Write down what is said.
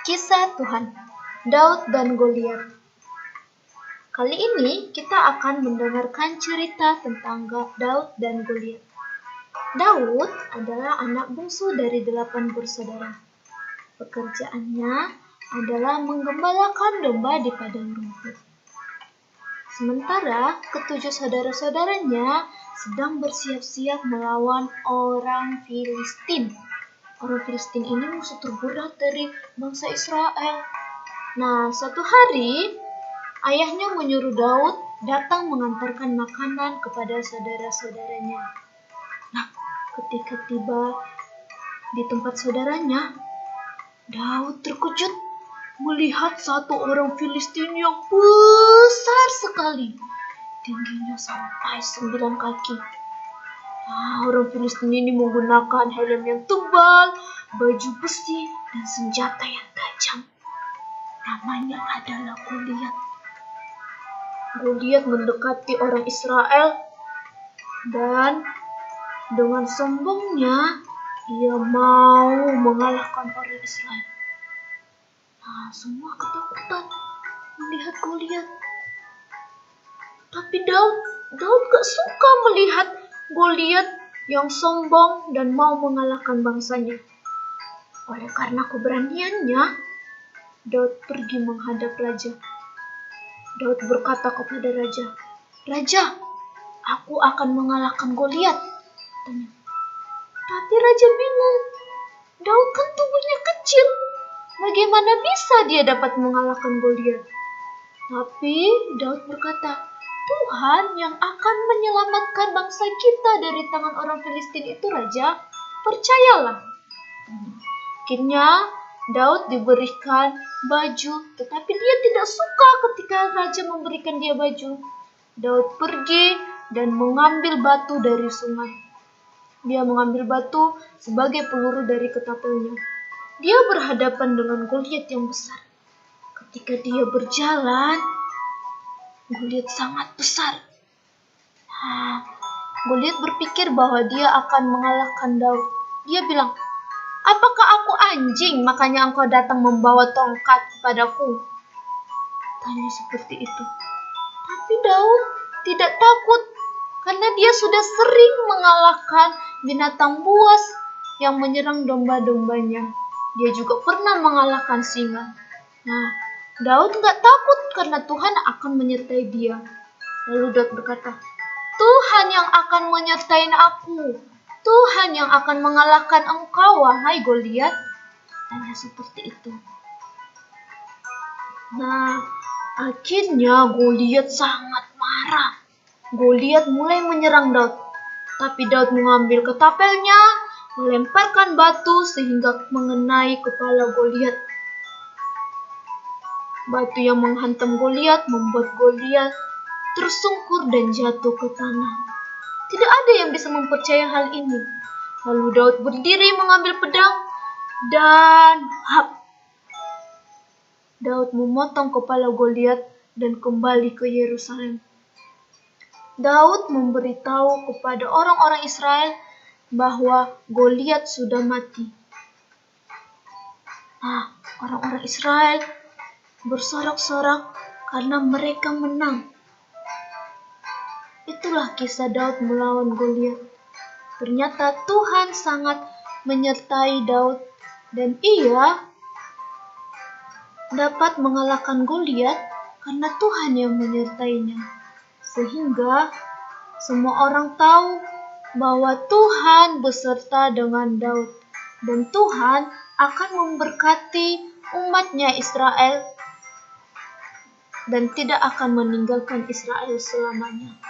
Kisah Tuhan, Daud dan Goliat. Kali ini kita akan mendengarkan cerita tentang Daud dan Goliat. Daud adalah anak bungsu dari 8 bersaudara. Pekerjaannya adalah menggembalakan domba di padang rumput. Sementara ketujuh saudara-saudaranya sedang bersiap-siap melawan orang Filistin. Orang Filistin ini musuh terberat dari bangsa Israel. Nah, suatu hari ayahnya menyuruh Daud datang mengantarkan makanan kepada saudara-saudaranya. Nah, ketika tiba di tempat saudaranya, Daud terkejut melihat satu orang Filistin yang besar sekali. Tingginya sampai 9 kaki. Orang Filistin ini menggunakan helm yang tebal, baju besi, dan senjata yang tajam. Namanya adalah Goliat. Goliat mendekati orang Israel dan dengan sombongnya ia mau mengalahkan orang Israel. Semua ketakutan melihat Goliat. Tapi Daud gak suka melihat Goliat yang sombong dan mau mengalahkan bangsanya. Oleh karena keberaniannya, Daud pergi menghadap raja. Daud berkata kepada raja, "Raja, aku akan mengalahkan Goliat." Tapi raja bingung. Daud kan tubuhnya kecil. Bagaimana bisa dia dapat mengalahkan Goliat? Tapi Daud berkata, "Tuhan yang akan menyelamatkan bangsa kita dari tangan orang Filistin itu, Raja. Percayalah." Akhirnya Daud diberikan baju, tetapi dia tidak suka ketika raja memberikan dia baju. Daud pergi dan mengambil batu dari sungai. Dia mengambil batu sebagai peluru dari ketapelnya. Dia berhadapan dengan Goliat yang besar. Ketika dia berjalan, Goliat sangat besar. Goliat berpikir bahwa dia akan mengalahkan Daud. Dia bilang, "Apakah aku anjing, makanya engkau datang membawa tongkat kepadaku?" Tanya seperti itu. Tapi Daud tidak takut karena dia sudah sering mengalahkan binatang buas yang menyerang domba-dombanya. Dia juga pernah mengalahkan singa. Daud gak takut karena Tuhan akan menyertai dia. Lalu Daud berkata, "Tuhan yang akan menyertai aku. Tuhan yang akan mengalahkan engkau, wahai Goliat." Tanya seperti itu. Akhirnya Goliat sangat marah. Goliat mulai menyerang Daud. Tapi Daud mengambil ketapelnya, melemparkan batu sehingga mengenai kepala Goliat. Batu yang menghantam Goliat membuat Goliat tersungkur dan jatuh ke tanah. Tidak ada yang bisa mempercayai hal ini. Lalu Daud berdiri mengambil pedang dan Daud memotong kepala Goliat dan kembali ke Yerusalem. Daud memberitahu kepada orang-orang Israel bahwa Goliat sudah mati. Orang-orang Israel bersorak-sorak karena mereka menang. Itulah kisah Daud melawan Goliat. Ternyata Tuhan sangat menyertai Daud dan ia dapat mengalahkan Goliat karena Tuhan yang menyertainya. Sehingga semua orang tahu bahwa Tuhan beserta dengan Daud dan Tuhan akan memberkati umatnya Israel dan tidak akan meninggalkan Israel selamanya.